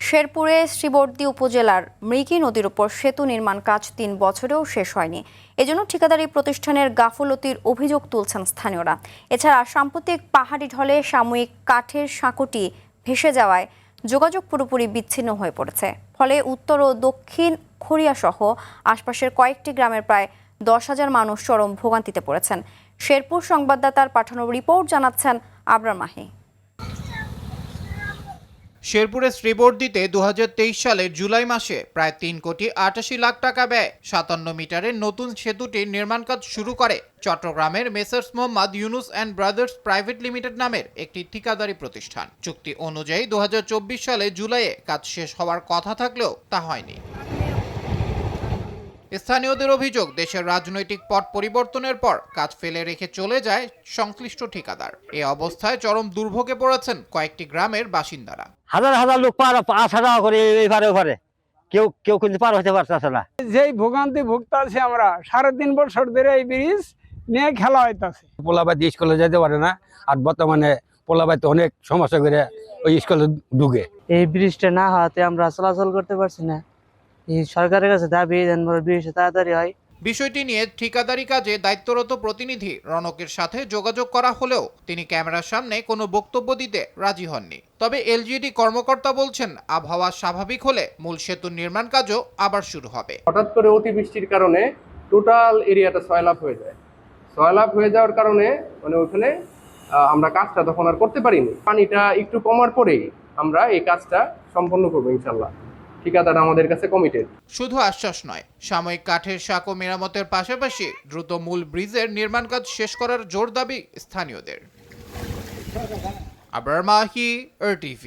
শেরপুরে শ্রীবর্দী উপজেলার মৃগী নদীর উপর সেতু নির্মাণ কাজ ৩ বছরেও শেষ হয়নি। এজন্য ঠিকাদারি প্রতিষ্ঠানের গাফলতির অভিযোগ তুলছেন স্থানীয়রা। এছাড়া সাম্প্রতিক পাহাড়ি ঢলে সাময়িক কাঠের সাঁকোটি ভেসে যাওয়ায় যোগাযোগ পুরোপুরি বিচ্ছিন্ন হয়ে পড়েছে। ফলে উত্তর ও দক্ষিণ খড়িয়া সহ আশপাশের কয়েকটি গ্রামের প্রায় ১০,০০০ মানুষ চরম ভোগান্তিতে পড়েছেন। শেরপুর সংবাদদাতার পাঠানো রিপোর্ট জানাচ্ছেন আবরার মাহি। শেরপুরের শ্রীবর্দীতে ২০২৩ সালের জুলাই মাসে প্রায় ৩,৮৮,০০,০০০ টাকা ব্যয় ৫৭ মিটারের নতুন সেতুটির নির্মাণ কাজ শুরু করে চট্টগ্রামের messrs Mohammad Yunus and brothers private limited নামের একটি ঠিকাদারি প্রতিষ্ঠান। চুক্তি অনুযায়ী ২০২৪ সালে জুলাইয়ে কাজ শেষ হওয়ার কথা থাকলেও তা হয়নি। স্থানীয়দের অভিযোগ, দেশের রাজনৈতিক পট পরিবর্তনের পর কাজ ফেলে রেখে চলে যায় সংশ্লিষ্ট ঠিকাদার। এই অবস্থায় চরম দুর্ভোগে পড়েছেন কয়েকটি গ্রামের বাসিন্দারা। হাজার হাজার লোক পার আসা যাওয়া করে এইবারে ওপারে কেউ কেউ কিন্তু পার হতে পারতেছে না। যেই ভোগান্তি ভুগতাছি আমরা ৩.৫ বছর ধরে এই ব্রিজ নিয়ে খেলা হইতাছে। পোলাবাই স্কুলে যেতে পারে না, আর বর্তমানে পোলাবাই তো অনেক সমস্যা করে ওই স্কুলে ঢুকে। এই ব্রিজটা না হওয়াতে আমরা চলাচল করতে পারছি না। এই সরকারের কাছে দাবি যেন ব্রিজটা তাড়াতাড়ি হয়। বিষয়টি নিয়ে ঠিকাদারি কাজে দায়িত্বরত প্রতিনিধি রনকের সাথে যোগাযোগ করা হলেও তিনি ক্যামেরার সামনে কোনো বক্তব্য দিতে রাজি হননি। তবে এলজিইডি কর্মকর্তা বলছেন, আবহাওয়া স্বাভাবিক হলে মূল সেতুর নির্মাণ কাজও আবার শুরু হবে। হঠাৎ করে অতিবৃষ্টির কারণে টোটাল এরিয়াটা সয়লাভ হয়ে যায়। সয়লাভ হয়ে যাওয়ার কারণে ওখানে আমরা কাজটা তখন আর করতে পারিনি। পানিটা একটু কমার পরেই আমরা এই কাজটা সম্পন্ন করবো ইনশাল্লাহ। ঠিকাদার আমাদের কাছে কমিটেড। শুধু আশ্বাস নয়, সাময়িক কাঠের সাঁকো মেরামতের পাশাপাশি দ্রুত মূল ব্রিজের নির্মাণ কাজ শেষ করার জোর দাবি স্থানীয়দের। আবরার মাহি, RTV।